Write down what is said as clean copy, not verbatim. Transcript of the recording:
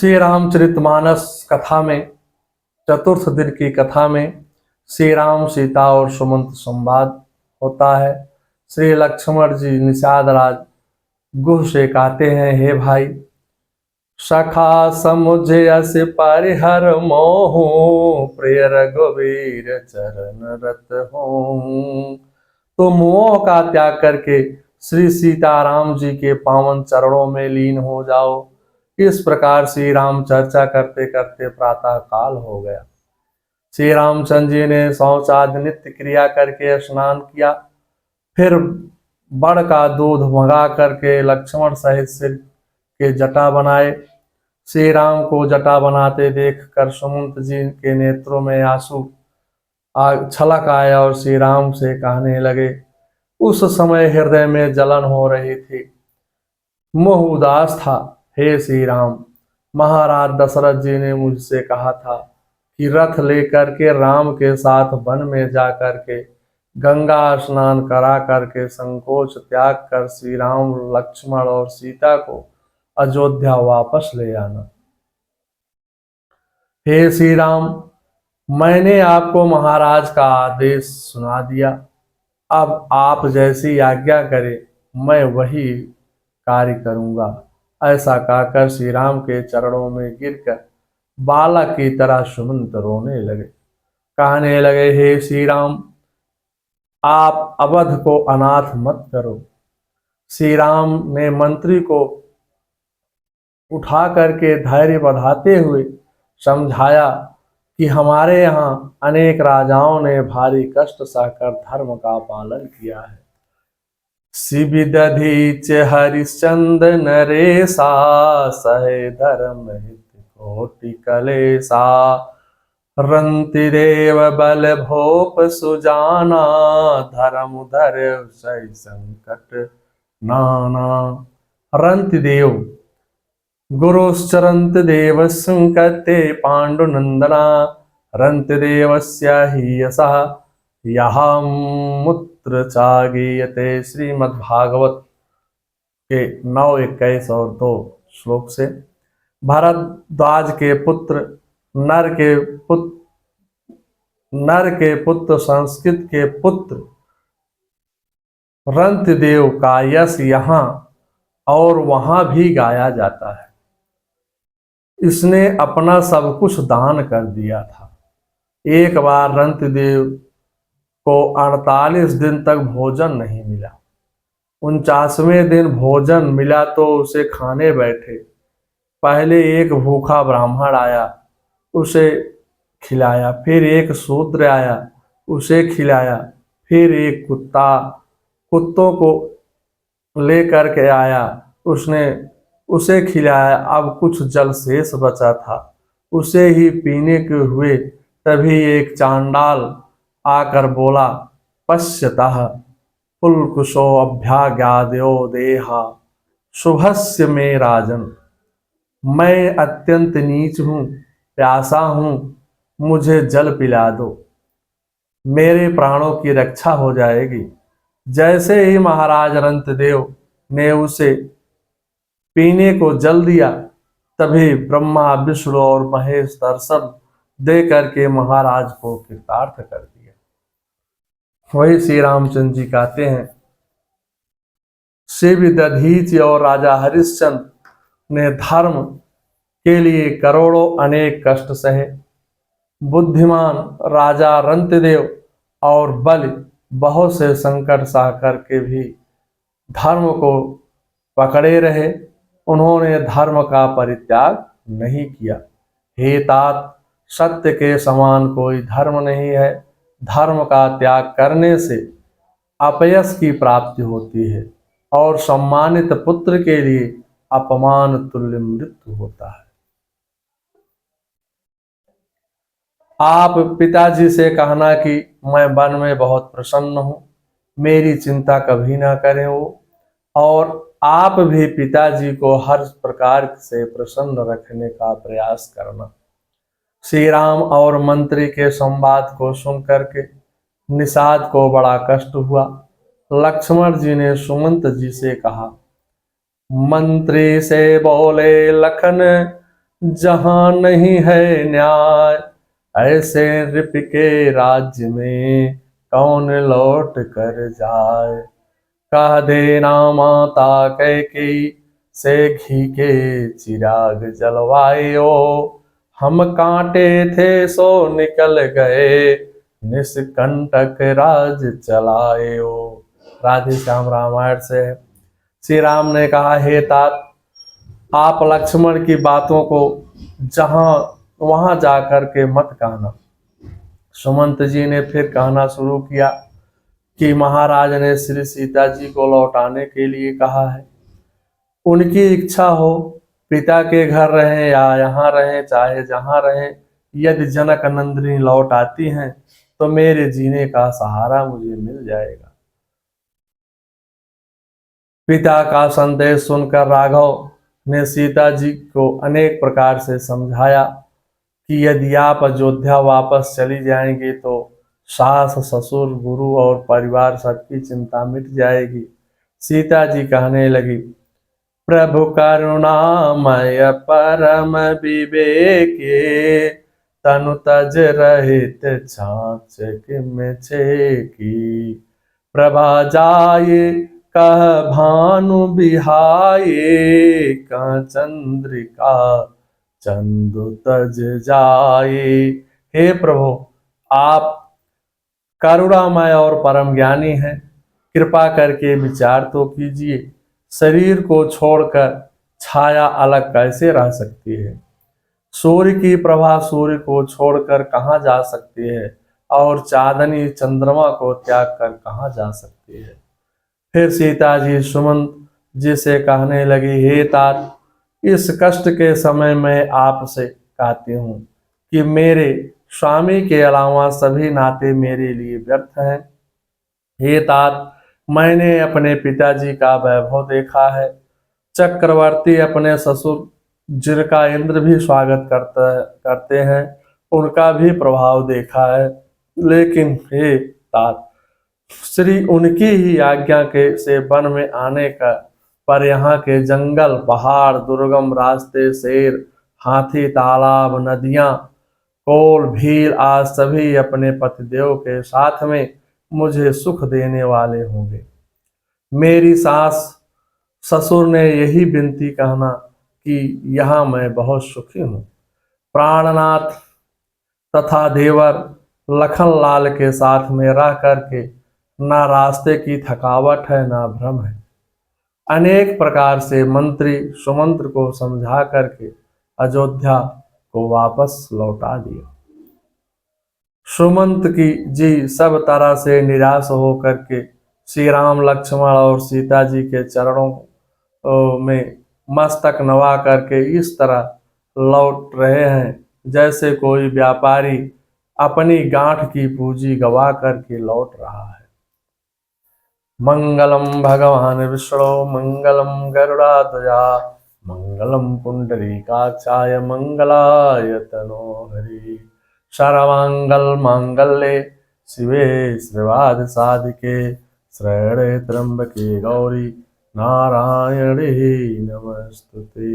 श्री रामचरितमानस कथा में चतुर्थ दिन की कथा में श्री राम सीता और सुमंत संवाद होता है। श्री लक्ष्मण जी निषाद राज गुह से कहते हैं, हे भाई, सखा समुझे अस परिहर मोहू, प्रिय रघुवीर चरण रत हूँ। तो मोह का त्याग करके श्री सीताराम जी के पावन चरणों में लीन हो जाओ। इस प्रकार श्री राम चर्चा करते करते प्रातः काल हो गया। श्री रामचंद्र जी ने शौचादि नित्य क्रिया करके स्नान किया, फिर बड़ का दूध मंगा करके लक्ष्मण सहित सिर के जटा बनाए। श्री राम को जटा बनाते देख कर सुमंत जी के नेत्रों में आंसू छलक आया और श्री राम से कहने लगे। उस समय हृदय में जलन हो रही थी, मोह उदास था। हे श्री राम, महाराज दशरथ जी ने मुझसे कहा था कि रथ लेकर के राम के साथ वन में जा करके गंगा स्नान करा करके संकोच त्याग कर श्री राम, लक्ष्मण और सीता को अयोध्या वापस ले आना। हे श्री राम, मैंने आपको महाराज का आदेश सुना दिया, अब आप जैसी आज्ञा करें मैं वही कार्य करूंगा। ऐसा कहकर श्री राम के चरणों में गिरकर बालक की तरह सुमंत रोने लगे, कहने लगे, हे श्री राम, आप अवध को अनाथ मत करो। श्री राम ने मंत्री को उठा करके धैर्य बढ़ाते हुए समझाया कि हमारे यहाँ अनेक राजाओं ने भारी कष्ट सहकर धर्म का पालन किया है। शिविदधीच हरिश्चंद्र नरेशा, सहे धर्म हित कोटि कलेसा। रंतिदेव बल भोप सुजाना, धर्म धर सही संकट नाना। रंतिदेव गुरुश्चरंत देव संकते पांडुनंदना। रंतिदेवस्य हि यशः यहाँ मूत्र चागीयते। श्रीमद्भागवत के 9, 21 और 2 श्लोक से भरद्वाज के पुत्र नर के पुत्र संस्कृत के पुत्र रंतदेव का यश यहाँ और वहां भी गाया जाता है। इसने अपना सब कुछ दान कर दिया था। एक बार रंतदेव को 48 दिन तक भोजन नहीं मिला। 49वें दिन भोजन मिला तो उसे खाने बैठे। पहले एक भूखा ब्राह्मण आया, उसे खिलाया, फिर एक शूद्र आया, उसे खिलाया, फिर एक कुत्तों को लेकर के आया, उसे खिलाया। अब कुछ जल शेष बचा था, उसे ही पीने के हुए। तभी एक चांडाल आकर बोला, पश्यतः पुलकुशो अभ्यागाद्यो देहा, शुभस्य में राजन। मैं अत्यंत नीच हूँ, प्यासा हूँ, मुझे जल पिला दो, मेरे प्राणों की रक्षा हो जाएगी। जैसे ही महाराज रंतदेव ने उसे पीने को जल दिया, तभी ब्रह्मा, विष्णु और महेश दर्शन दे करके महाराज को कृतार्थ कर दिया। वही श्री रामचंद्र जी कहते हैं, शिव दधीच और राजा हरिश्चंद्र ने धर्म के लिए करोड़ों अनेक कष्ट सहे। बुद्धिमान राजा रंतदेव और बलि बहुत से संकट सह करके भी धर्म को पकड़े रहे। उन्होंने धर्म का परित्याग नहीं किया। हे तात, सत्य के समान कोई धर्म नहीं है। धर्म का त्याग करने से अपयश की प्राप्ति होती है और सम्मानित पुत्र के लिए अपमान तुल्य मृत्यु होता है। आप पिताजी से कहना कि मैं वन में बहुत प्रसन्न हूँ, मेरी चिंता कभी ना करें वो। और आप भी पिताजी को हर प्रकार से प्रसन्न रखने का प्रयास करना। श्री राम और मंत्री के संवाद को सुन करके निषाद को बड़ा कष्ट हुआ। लक्ष्मण जी ने सुमंत जी से कहा, मंत्री से बोले लखन, जहां नहीं है न्याय, ऐसे नृप के राज्य में कौन लौट कर जाए। कह देना माता कैकेयी से घी के चिराग जलवाए ओ, हम कांटे थे सो निकल गए, निष्कंटक राज चलाए ओ। राधे श्याम रामायण से है। श्री राम ने कहा, हे तात, आप लक्ष्मण की बातों को जहां वहां जाकर के मत कहना। सुमंत जी ने फिर कहना शुरू किया कि महाराज ने श्री सीता जी को लौटाने के लिए कहा है। उनकी इच्छा हो, पिता के घर रहें या यहाँ रहें, चाहे जहां रहें, यदि जनक नंदिनी लौट आती हैं तो मेरे जीने का सहारा मुझे मिल जाएगा। पिता का संदेश सुनकर राघव ने सीता जी को अनेक प्रकार से समझाया कि यदि आप अयोध्या वापस चली जाएंगे तो सास ससुर गुरु और परिवार सबकी चिंता मिट जाएगी। सीता जी कहने लगी, प्रभु करुणामय परम विवेके, तनु तज रहित छाछ किम की। प्रभा जाए कह भानु बिहाए, कह चंद्रिका चंदु तज जाए। हे प्रभु, आप करुणामय और परम ज्ञानी हैं, कृपा करके विचार तो कीजिए। शरीर को छोड़कर छाया अलग कैसे रह सकती है? सूर्य की प्रभा सूर्य को छोड़कर कहाँ जा सकती है, और चांदनी चंद्रमा को त्याग कर कहाँ जा सकती है? फिर सीता जी सुमंत जी से कहने लगी, हे तात, इस कष्ट के समय में आपसे कहती हूँ कि मेरे स्वामी के अलावा सभी नाते मेरे लिए व्यर्थ हैं। हे तात, मैंने अपने पिताजी का वैभव देखा है। चक्रवर्ती अपने ससुर जिनका इंद्र भी स्वागत करते हैं, उनका भी प्रभाव देखा है। लेकिन हे तात, श्री उनकी ही आज्ञा के से वन में आने का पर यहाँ के जंगल, पहाड़, दुर्गम रास्ते, शेर, हाथी, तालाब, नदियां, कोल, भील आज सभी अपने पतिदेव के साथ में मुझे सुख देने वाले होंगे। मेरी सास ससुर ने यही विनती कहना कि यहाँ मैं बहुत सुखी हूँ। प्राणनाथ तथा देवर लखन लाल के साथ में रह करके ना रास्ते की थकावट है ना भ्रम है। अनेक प्रकार से मंत्री सुमंत्र को समझा करके अयोध्या को वापस लौटा दिया। सुमंत की जी सब तरह से निराश होकर के श्री राम, लक्ष्मण और सीता जी के चरणों में मस्तक नवा करके इस तरह लौट रहे हैं जैसे कोई व्यापारी अपनी गांठ की पूंजी गवा करके लौट रहा है। मंगलम भगवान विष्णु मंगलम गरुड़ाध्वजा मंगलम पुंडरीकाक्षाय मंगलाय तनोहरि। सर्वमंगल मांगल्ये शिवे सर्वार्थ साधिके शरण्ये त्र्यंबके गौरी नारायणी नमस्तुते।